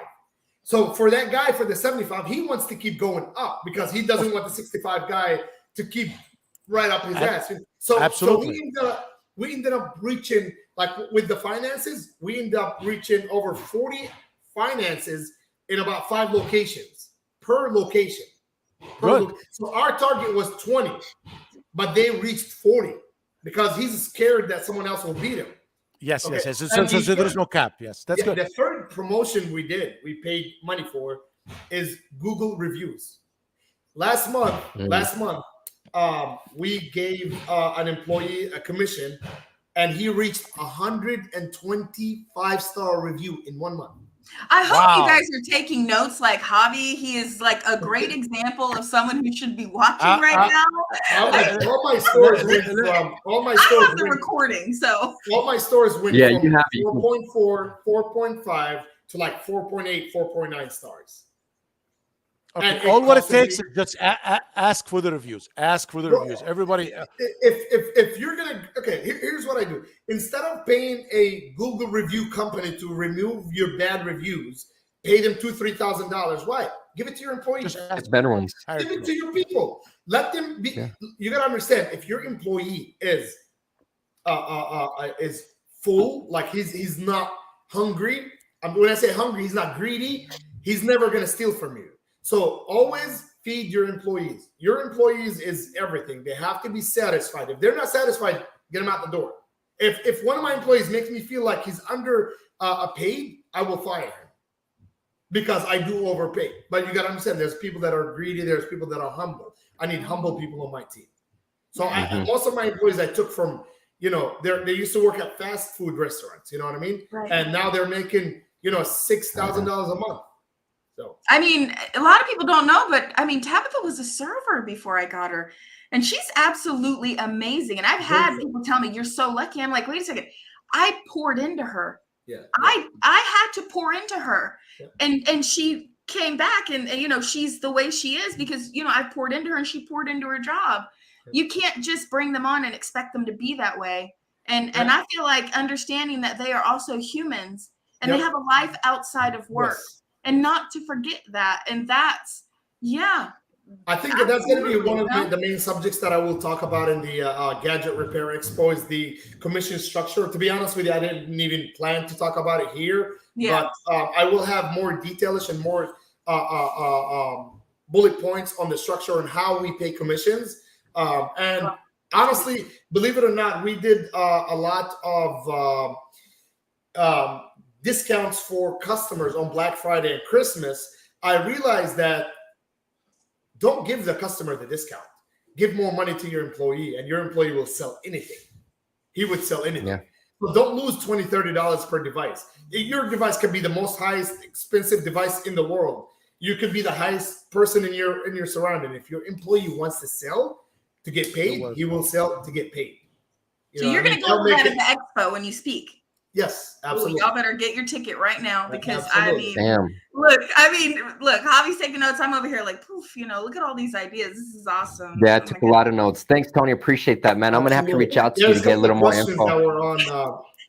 So for that guy, for the 75, he wants to keep going up because he doesn't want the 65 guy to keep right up his ass. So, absolutely. So we ended up reaching, like with the finances, we ended up reaching over 40 finances in about 5 locations per location. So our target was 20, but they reached 40 because he's scared that someone else will beat him. Yes. So there's no cap. Yes, that's good. The third promotion we paid money for, is Google reviews. Last month, we gave an employee a commission, and he reached 120 5-star review in 1 month. I hope you guys are taking notes like Javi. He is like a great example of someone who should be watching right now. All my stores went from I have the recording, so all my stores went from 4.4, 4.5 to like 4.8, 4.9 stars. Okay. All what it takes is just ask for the reviews. Ask for the reviews. Everybody. If you're gonna, here's what I do. Instead of paying a Google review company to remove your bad reviews, pay them $2,000-3,000. Why? Give it to your employees. It's better ones. Give it to your people. Let them be. Yeah. You gotta understand, if your employee is full, like he's not hungry. When I say hungry, he's not greedy. He's never gonna steal from you. So always feed your employees. Your employees is everything. They have to be satisfied. If they're not satisfied, get them out the door. If one of my employees makes me feel like he's under paid, I will fire him because I do overpay. But you got to understand, there's people that are greedy. There's people that are humble. I need humble people on my team. So most of my employees I took from, they used to work at fast food restaurants. You know what I mean? Right. And now they're making, $6,000 a month. So I mean, a lot of people don't know, but I mean, Tabitha was a server before I got her, and she's absolutely amazing. And I've had people tell me, "You're so lucky." I'm like, wait a second, I poured into her. Yeah. I had to pour into her, and she came back, and she's the way she is because I poured into her, and she poured into her job. You can't just bring them on and expect them to be that way. And I feel like understanding that they are also humans and they have a life outside of work. Yes. And not to forget that. And that's, I think that's going to be one of the main subjects that I will talk about in the Gadget Repair Expo is the commission structure. To be honest with you, I didn't even plan to talk about it here. Yeah. But I will have more detailish and more bullet points on the structure and how we pay commissions. And honestly, believe it or not, we did a lot of discounts for customers on Black Friday and Christmas. I realized that don't give the customer the discount. Give more money to your employee, and your employee will sell anything. He would sell anything. Yeah. So don't lose $20, $30 per device. Your device could be the most highest expensive device in the world. You could be the highest person in your surrounding. If your employee wants to sell to get paid, he will sell to get paid. So you're going to go over that at the expo when you speak. Yes, absolutely. Y'all better get your ticket right now because look, Javi's taking notes. I'm over here like, poof, look at all these ideas. This is awesome. Yeah, I took a lot of notes. Thanks, Tony. Appreciate that, man. I'm going to have to reach out to you to get a little more info. That were on,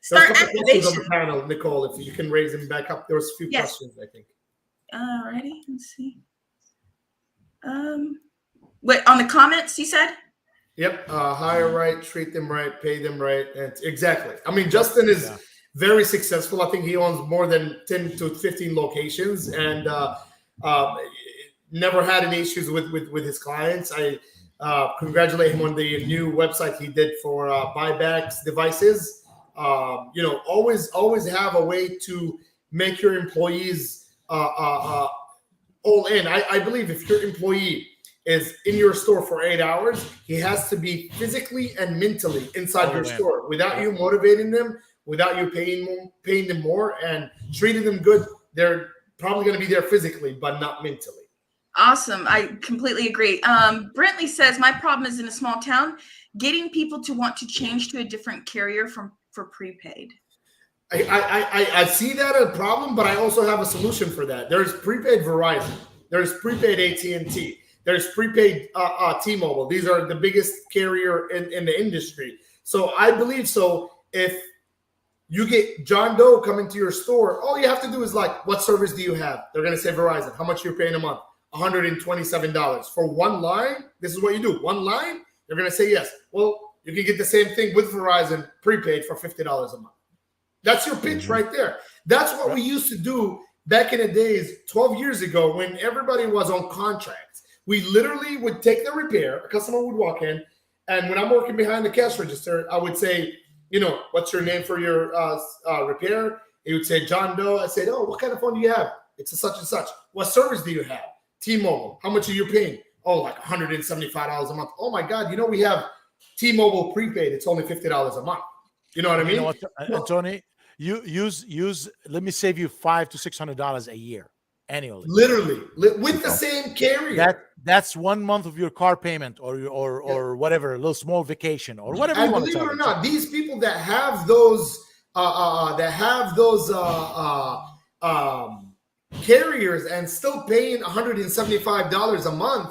there's a couple questions on the panel, Nicole, if you can raise them back up. There was a few questions, I think. Alrighty, let's see. Wait, on the comments you said? Yep. Hire right, treat them right, pay them right. And exactly. I mean, Justin is very successful. I think he owns more than 10 to 15 locations and never had any issues with his clients. I congratulate him on the new website he did for buybacks devices. Always have a way to make your employees all in. I believe if your employee is in your store for 8 hours, he has to be physically and mentally inside your store. Without you motivating them, without you paying them more and treating them good, they're probably going to be there physically, but not mentally. Awesome. I completely agree. Brentley says, my problem is in a small town, getting people to want to change to a different carrier for prepaid. I see that as a problem, but I also have a solution for that. There's prepaid Verizon. There's prepaid AT&T. There's prepaid T-Mobile. These are the biggest carrier in the industry. So I believe if you get John Doe coming to your store, all you have to do is what service do you have? They're going to say Verizon. How much you're paying a month? $127. For one line, this is what you do. One line, you're going to say yes. Well, you can get the same thing with Verizon prepaid for $50 a month. That's your pitch right there. That's what we used to do back in the days 12 years ago when everybody was on contracts. We literally would take the repair. A customer would walk in, and when I'm working behind the cash register, I would say, what's your name for your repair? He would say, John Doe. I said, oh, what kind of phone do you have? It's a such and such. What service do you have? T-Mobile. How much are you paying? Oh, like $175 a month. Oh my God. We have T-Mobile prepaid. It's only $50 a month. You know what I mean? You know what, Tony? You use. Let me save you $500 to $600 a year annually. Literally, with the same carrier. That's 1 month of your car payment or whatever, a little small vacation or whatever. And believe it or not, these people that have those carriers and still paying $175 a month,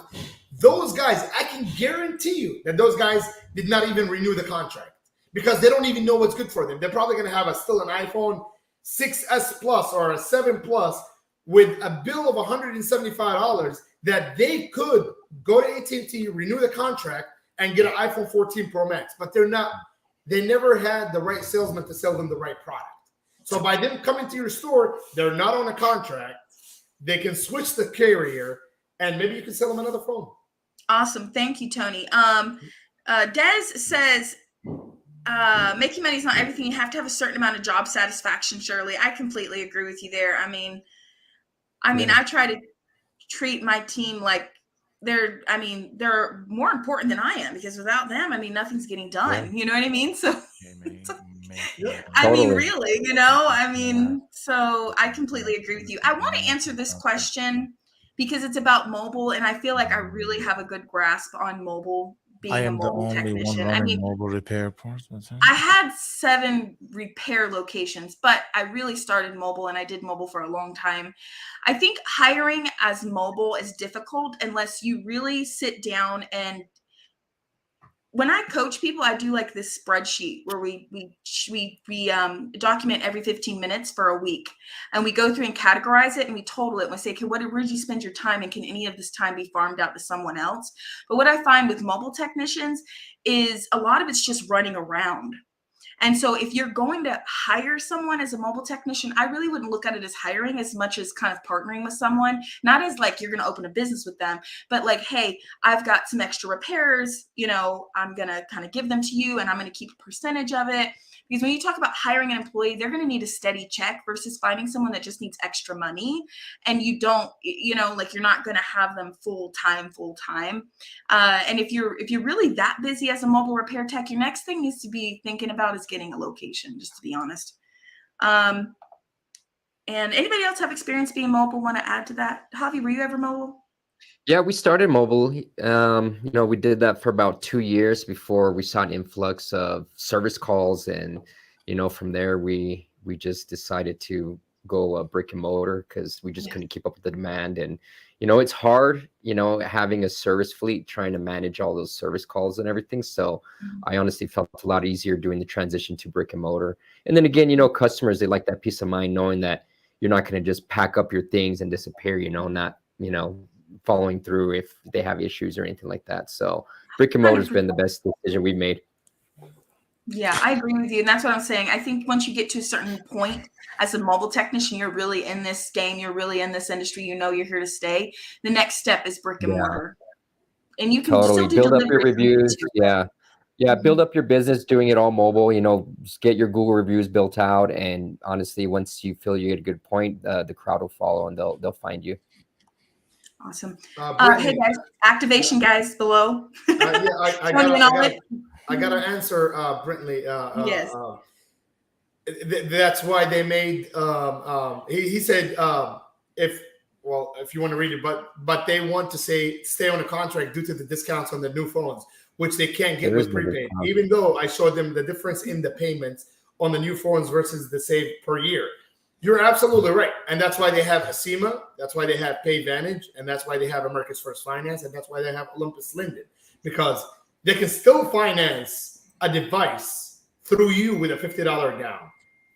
those guys, I can guarantee you that those guys did not even renew the contract because they don't even know what's good for them. They're probably going to have still an iPhone 6S Plus or a 7 Plus with a bill of $175 that they could go to AT&T, renew the contract, and get an iPhone 14 Pro Max. But they never had the right salesman to sell them the right product. So by them coming to your store, they're not on a contract. They can switch the carrier, and maybe you can sell them another phone. Awesome. Thank you, Tony. Des says, making money is not everything. You have to have a certain amount of job satisfaction, Shirley. I completely agree with you there. I mean, I try to treat my team like they're more important than I am because without them, nothing's getting done. You know what I mean? So, really, so I completely agree with you. I want to answer this question because it's about mobile, and I feel like I really have a good grasp on mobile. I am the only one running mobile repair parts. I had 7 repair locations, but I really started mobile and I did mobile for a long time. I think hiring as mobile is difficult unless you really sit down and when I coach people, I do like this spreadsheet where we document every 15 minutes for a week, and we go through and categorize it and we total it. And we say, okay, where did you spend your time, and can any of this time be farmed out to someone else? But what I find with mobile technicians is a lot of it's just running around. And so if you're going to hire someone as a mobile technician, I really wouldn't look at it as hiring as much as kind of partnering with someone, not as like you're going to open a business with them, but like, hey, I've got some extra repairs, I'm going to kind of give them to you and I'm going to keep a percentage of it. Because when you talk about hiring an employee, they're going to need a steady check versus finding someone that just needs extra money. And you don't, you're not going to have them full time. And if you're really that busy as a mobile repair tech, your next thing needs to be thinking about is getting a location, just to be honest. And anybody else have experience being mobile? Want to add to that? Javi, were you ever mobile? Yeah, we started mobile. We did that for about 2 years before we saw an influx of service calls, and from there we just decided to go brick and mortar because we just couldn't keep up with the demand. And it's hard, having a service fleet, trying to manage all those service calls and everything. So I honestly felt a lot easier doing the transition to brick and mortar. And then again, customers, they like that peace of mind knowing that you're not going to just pack up your things and disappear, not, following through if they have issues or anything like that. So brick and mortar's been the best decision we've made. Yeah, I agree with you. And that's what I'm saying. I think once you get to a certain point as a mobile technician, you're really in this game, you're really in this industry, you're here to stay. The next step is brick and mortar. And you can totally still do build up your delivery reviews. too. Yeah. Build up your business doing it all mobile, just get your Google reviews built out. And honestly, once you feel you get a good point, the crowd will follow and they'll find you. Awesome. Hey guys, activation guys below. I got to answer Brintley. Yes. That's why they made. He said if you want to read it, but they want to stay on the contract due to the discounts on the new phones, which they can't get with prepaid. Even though I showed them the difference in the payments on the new phones versus the save per year. You're absolutely right, and that's why they have Acima. That's why they have PayVantage, and that's why they have America's First Finance, and that's why they have Olympus Linden, because they can still finance a device through you with a $50 down.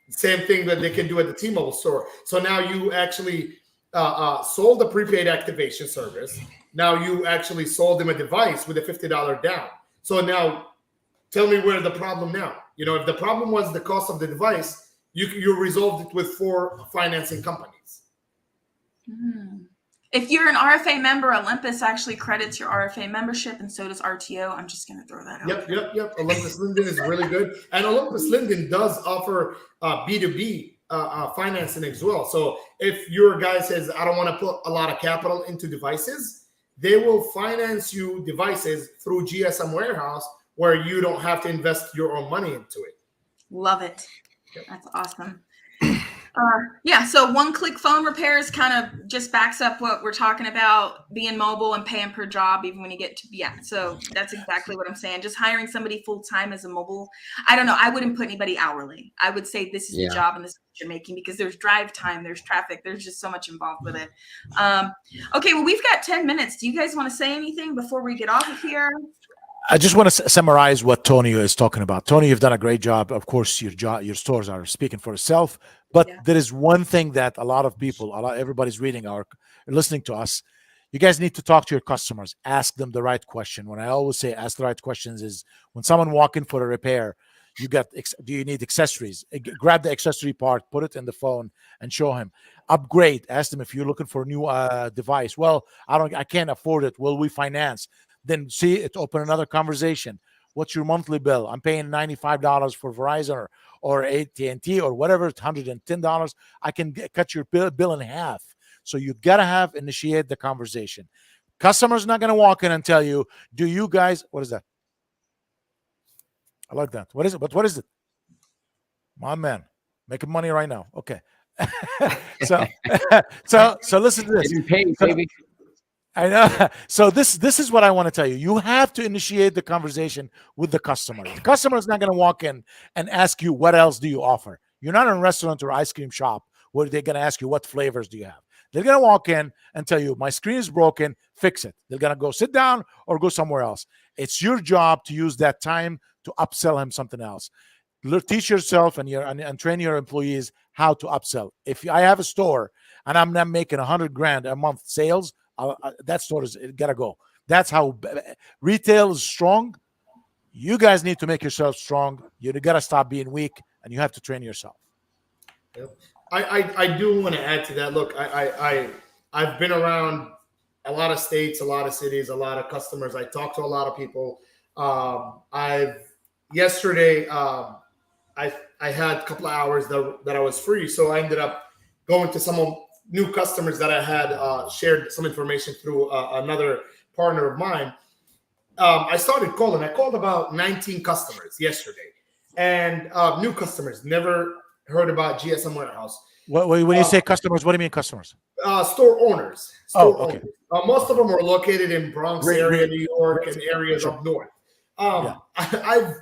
Same thing that they can do at the T-Mobile store. So now you actually sold a prepaid activation service. Now you actually sold them a device with a $50 down. So now tell me where the problem now. If the problem was the cost of the device, you resolved it with 4 financing companies. If you're an RFA member, Olympus actually credits your RFA membership, and so does RTO. I'm just going to throw that out. Yep. Olympus Linden is really good. And Olympus Linden does offer B2B financing as well. So if your guy says, I don't want to put a lot of capital into devices, they will finance you devices through GSM Warehouse where you don't have to invest your own money into it. Love it. That's awesome. So one-click phone repairs kind of just backs up what we're talking about, being mobile and paying per job, even when you get to, so that's exactly what I'm saying. Just hiring somebody full-time as a mobile. I don't know. I wouldn't put anybody hourly. I would say this is the job and this is what you're making, because there's drive time, there's traffic, there's just so much involved with it. Okay, well, we've got 10 minutes. Do you guys want to say anything before we get off of here? I just want to summarize what Tony is talking about. Tony, you've done a great job. Of course, your stores are speaking for itself. But there is one thing that a lot of people, everybody's reading or listening to us. You guys need to talk to your customers. Ask them the right question. When I always say ask the right questions is when someone walk in for a repair, do you need accessories? Grab the accessory part, put it in the phone, and show him. Upgrade. Ask them if you're looking for a new device. Well, I can't afford it. Will we finance? Then see it, open another conversation. What's your monthly bill? I'm paying $95 for Verizon or AT&T or whatever, $110. I can cut your bill in half. So you got to initiate the conversation. Customer's not going to walk in and tell you, do you guys, what is that? I like that. What is it? But what is it? My man, making money right now. Okay. so listen to this. I know. So this is what I want to tell you. You have to initiate the conversation with the customer. The customer is not going to walk in and ask you, what else do you offer? You're not in a restaurant or ice cream shop where they're going to ask you, what flavors do you have? They're going to walk in and tell you, my screen is broken, fix it. They're going to go sit down or go somewhere else. It's your job to use that time to upsell him something else. Teach yourself and train your employees how to upsell. If I have a store and I'm not making $100,000 a month sales, that store is gotta go. That's how retail is strong. You guys need to make yourself strong. You gotta stop being weak, and you have to train yourself. Yep. I do want to add to that. Look, I've been around a lot of states, a lot of cities, a lot of customers. I talk to a lot of people. Yesterday I had a couple of hours that I was free, so I ended up going to some new customers that I had shared some information through another partner of mine. I started calling. I called about 19 customers yesterday, and new customers, never heard about GSM Warehouse. When you say customers, what do you mean customers? Store owners. Okay. Most of them are located in Bronx area, New York, and areas up north. I've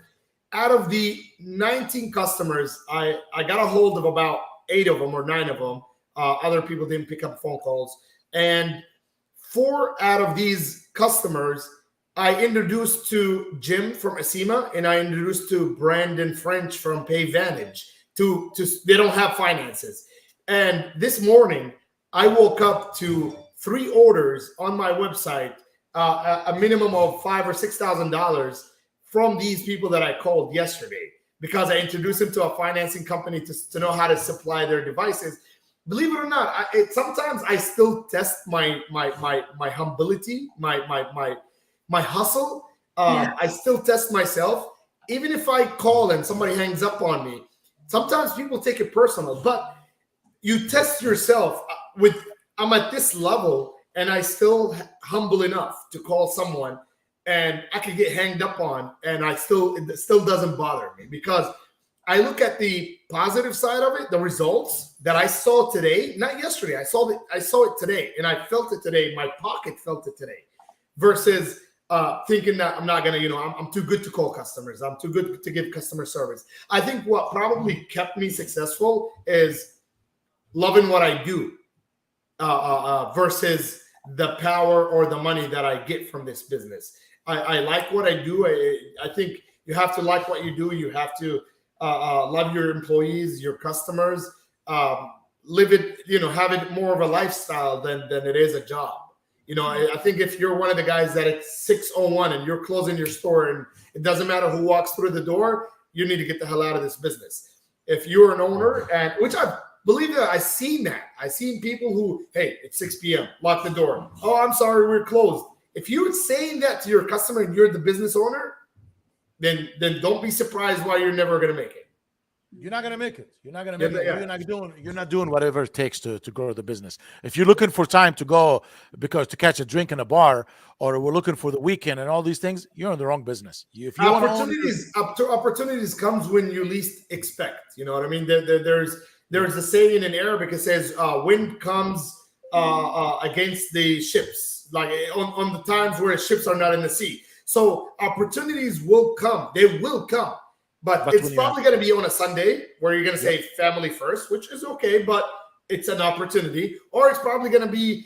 out of the 19 customers, I got a hold of about 8 of them or 9 of them. Other people didn't pick up phone calls. And 4 out of these customers, I introduced to Jim from Acima, and I introduced to Brandon French from PayVantage. They don't have finances. And this morning, I woke up to 3 orders on my website, a minimum of $5,000 or $6,000 from these people that I called yesterday, because I introduced them to a financing company to know how to supply their devices. Believe it or not, sometimes I still test my humility, my hustle. I still test myself. Even if I call and somebody hangs up on me, sometimes people take it personal, but you test yourself I'm at this level and I still humble enough to call someone and I could get hanged up on, and it still doesn't bother me, because I look at the positive side of it, the results that I saw today, not yesterday. I saw it today, and I felt it today. My pocket felt it today, versus thinking that I'm not gonna, I'm too good to call customers. I'm too good to give customer service. I think what probably kept me successful is loving what I do, versus the power or the money that I get from this business. I like what I do. I think you have to like what you do. You have to love your employees, your customers, live it, have it more of a lifestyle than it is a job. I think if you're one of the guys that it's 6:01 and you're closing your store and it doesn't matter who walks through the door, you need to get the hell out of this business. If you're an owner, and which I believe that I've seen that. I've seen people who, hey, it's 6 p.m., lock the door. Oh, I'm sorry, we're closed. If you're saying that to your customer and you're the business owner, then don't be surprised why you're never going to make it. You're not going to make it. You're not going to make it. You're not doing whatever it takes to grow the business. If you're looking for time to go to catch a drink in a bar, or we're looking for the weekend and all these things, you're in the wrong business. If you opportunities comes when you least expect. You know what I mean? There's a saying in Arabic. It says, wind comes against the ships, like on the times where ships are not in the sea. So opportunities will come. They will come. But it's probably going to be on a Sunday where you're going to say family first, which is okay, but it's an opportunity. Or it's probably going to be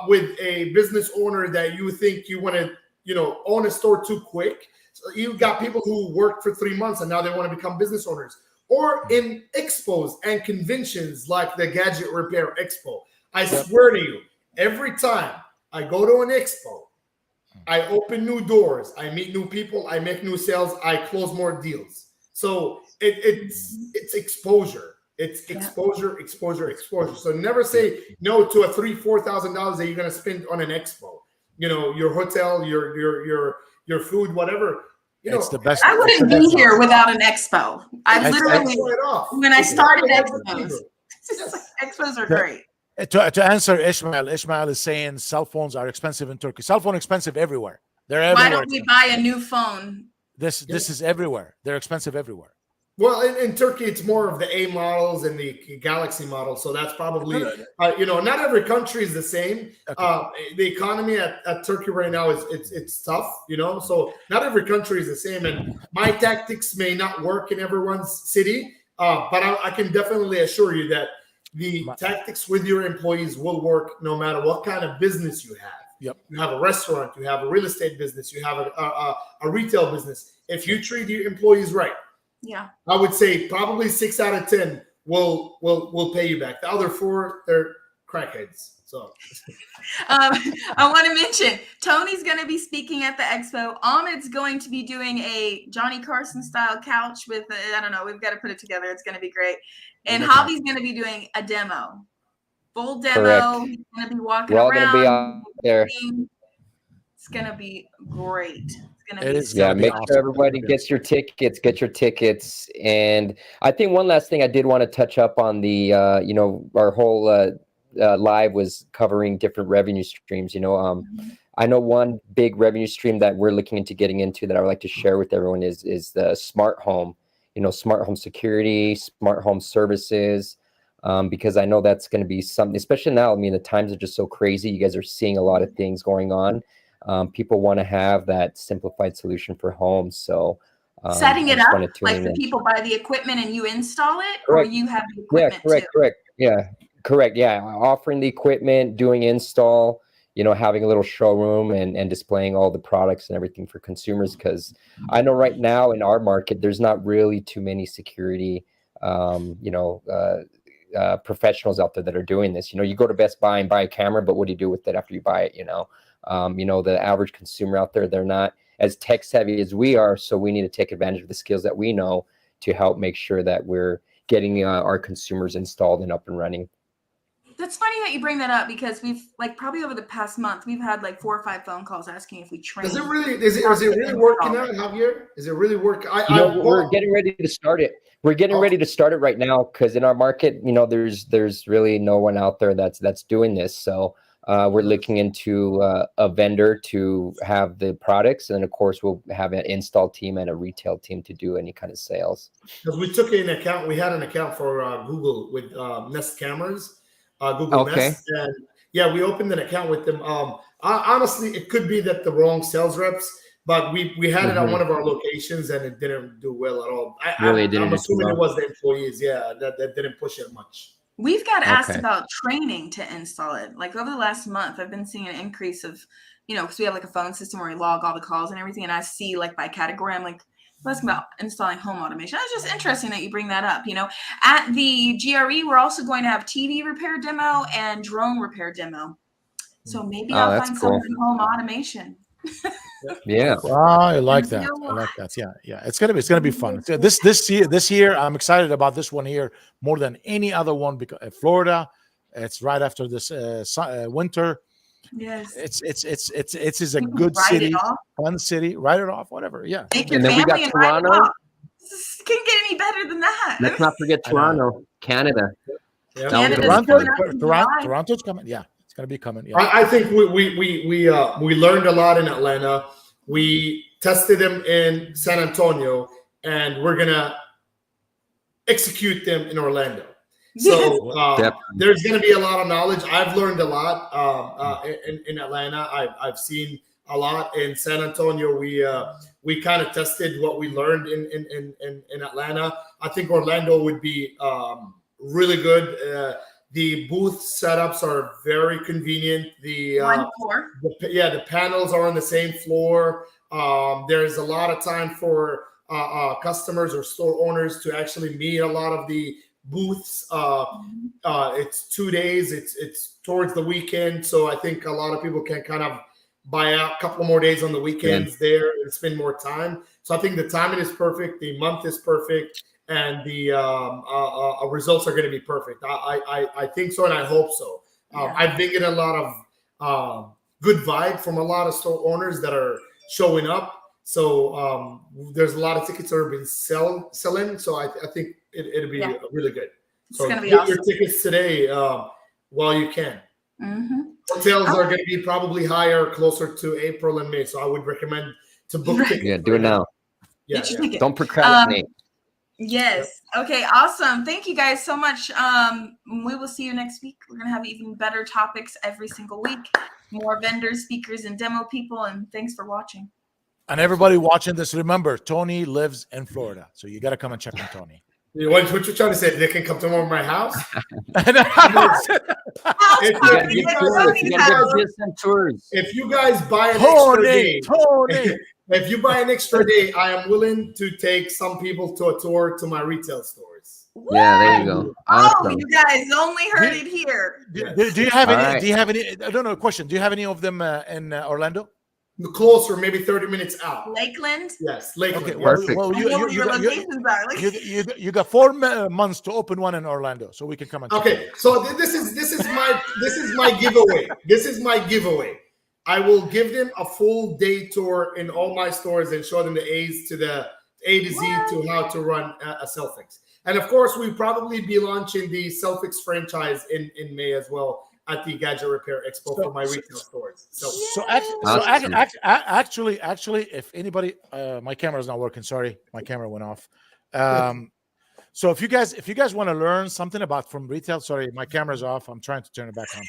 with a business owner that you think you want to, own a store too quick. So you've got people who worked for 3 months and now they want to become business owners. Or in expos and conventions like the Gadget Repair Expo. I swear to you, every time I go to an expo, I open new doors, I meet new people, I make new sales, I close more deals. So it's exposure. It's exposure. So never say no to a $3,000-$4,000 that you're going to spend on an expo. Your hotel, your food, whatever. It's the best. I wouldn't be here without an expo. I literally, when I started expos, expos are great. To answer Ishmael is saying cell phones are expensive in Turkey. Cell phone expensive everywhere. They're everywhere. Why don't we buy a new phone? This is everywhere. They're expensive everywhere. Well, in Turkey, it's more of the A models and the Galaxy models. So that's probably, not every country is the same. Okay. The economy at Turkey right now it's tough, so not every country is the same. And my tactics may not work in everyone's city, but I can definitely assure you that the tactics with your employees will work no matter what kind of business you have. Yep. You have a restaurant, you have a real estate business, you have a retail business. If you treat your employees right, I would say probably 6 out of 10 will pay you back. The other 4, they're crackheads. So I want to mention Tony's going to be speaking at the expo. Ahmed's going to be doing a Johnny Carson style couch with I don't know. We've got to put it together. It's going to be great. And Javi's going to be doing a demo, full demo. Correct. He's going to be walking We're all around. going to be out there. It's going to be great. Make sure everybody gets your tickets. And I think one last thing I did want to touch up on the, our whole live was covering different revenue streams. I know one big revenue stream that we're looking into getting into that I would like to share with everyone is the smart home, smart home security, smart home services, because I know that's going to be something, especially now. I mean, the times are just so crazy. You guys are seeing a lot of things going on. People want to have that simplified solution for homes. So setting it up, like the people buy the equipment and you install it, or you have the equipment Correct. Yeah. Offering the equipment, doing install, having a little showroom and displaying all the products and everything for consumers. Because I know right now in our market, there's not really too many security, professionals out there that are doing this. You go to Best Buy and buy a camera, but what do you do with it after you buy it? The average consumer out there, they're not as tech savvy as we are. So we need to take advantage of the skills that we know to help make sure that we're getting our consumers installed and up and running. That's funny that you bring that up, because we've probably over the past month, we've had 4 or 5 phone calls asking if we train. Is it really working out, Javier? Is it really working? We're getting ready to start it. We're getting ready to start it right now, because in our market, there's really no one out there that's doing this. So we're looking into a vendor to have the products, and of course we'll have an install team and a retail team to do any kind of sales. Because we took an account, we had an account for Google with Nest cameras. Google Nest, and we opened an account with them. Honestly, it could be that the wrong sales reps, but we had it at one of our locations, and it didn't do well at all. I'm assuming it was the employees, that didn't push it much. We've got asked about training to install it. Over the last month, I've been seeing an increase of, because we have a phone system where we log all the calls and everything, and I see by category, I'm asking about installing home automation. It's just interesting that you bring that up. At the GRE, we're also going to have TV repair demo and drone repair demo. So maybe I'll find some home automation. Yeah. Oh, I like that. I like that. Yeah. It's gonna be fun. This year, I'm excited about this one here more than any other one, because Florida, it's right after this winter. Yes. It's a good city, fun city. Write it off, whatever. Yeah. And then we got Toronto. Can't get any better than that. Let's not forget Toronto, Canada. Yeah. Toronto's coming. Yeah, it's gonna be coming. Yeah. I think we learned a lot in Atlanta. We tested them in San Antonio, and we're gonna execute them in Orlando. So there's going to be a lot of knowledge. I've learned a lot in Atlanta. I've seen a lot in San Antonio. We kind of tested what we learned in Atlanta. I think Orlando would be really good. The booth setups are very convenient. The panels are on the same floor. There's a lot of time for customers or store owners to actually meet a lot of the booths. It's 2 days. It's towards the weekend, so I think a lot of people can kind of buy out a couple more days on the weekends there and spend more time. So I think the timing is perfect, the month is perfect, and the results are going to be perfect. I think so, and I hope so. I've been getting a lot of good vibe from a lot of store owners that are showing up. So there's a lot of tickets that have been selling. So I think it'll be really good. So it's get your tickets today while you can. Hotels are going to be probably higher closer to April and May. So I would recommend to book tickets. Yeah, do it now. Yeah. Don't procrastinate. Yes. Okay. Awesome. Thank you guys so much. We will see you next week. We're going to have even better topics every single week. More vendors, speakers, and demo people. And thanks for watching. And everybody watching this, remember, Tony lives in Florida. So you got to come and check on Tony. What you're trying to say? They can come to my house? If you guys buy an extra day, if you buy an extra day, I am willing to take some people to a tour to my retail stores. Yeah, there you go. Awesome. Oh, you guys only heard it here. Do you have any? Right. Do you have any? I don't know. Question: do you have any of them in Orlando? Closer, maybe 30 minutes out. Lakeland? Yes, Lakeland. Okay, well, you got 4 months to open one in Orlando, so we can come and okay. So this is my giveaway. This is my giveaway. I will give them a full day tour in all my stores and show them the A's to the A to Z to how to run a Selfix. And of course, we'll probably be launching the Selfix franchise in May as well at the Gadget Repair Expo for my retail stores. Actually, if anybody, my camera's not working. Sorry, my camera went off. So if you guys want to learn something about from retail, sorry, my camera's off. I'm trying to turn it back on.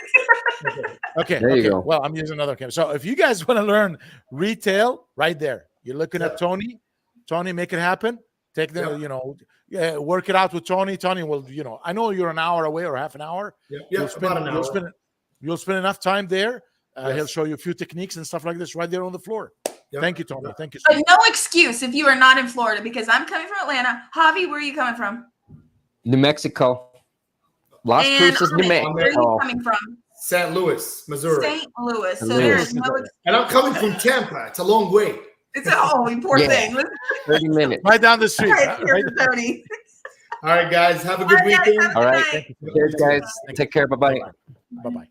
Okay. There you go. Well, I'm using another camera. So if you guys want to learn retail, right there, you're looking at Tony. Tony, make it happen. Take the, work it out with Tony. Tony will, I know you're an hour away or half an hour. About an hour. You'll spend enough time there. He'll show you a few techniques and stuff like this right there on the floor. Thank you, Tony. Thank you so much. No excuse if you are not in Florida, because I'm coming from Atlanta. Javi, where are you coming from? New Mexico. Las And Cruces, New Ahmed, where are you Mexico. coming from? St. Louis, Missouri. St. Louis. So Louis. there's no. And I'm coming from Tampa. It's a long way. It's you poor Yeah. thing. 30 minutes. Right down the street. Right, Right here's 30. All right, guys. Have a good All right, guys, weekend. have a All good right. night. Cheers, guys. Take care. Bye-bye. Bye-bye.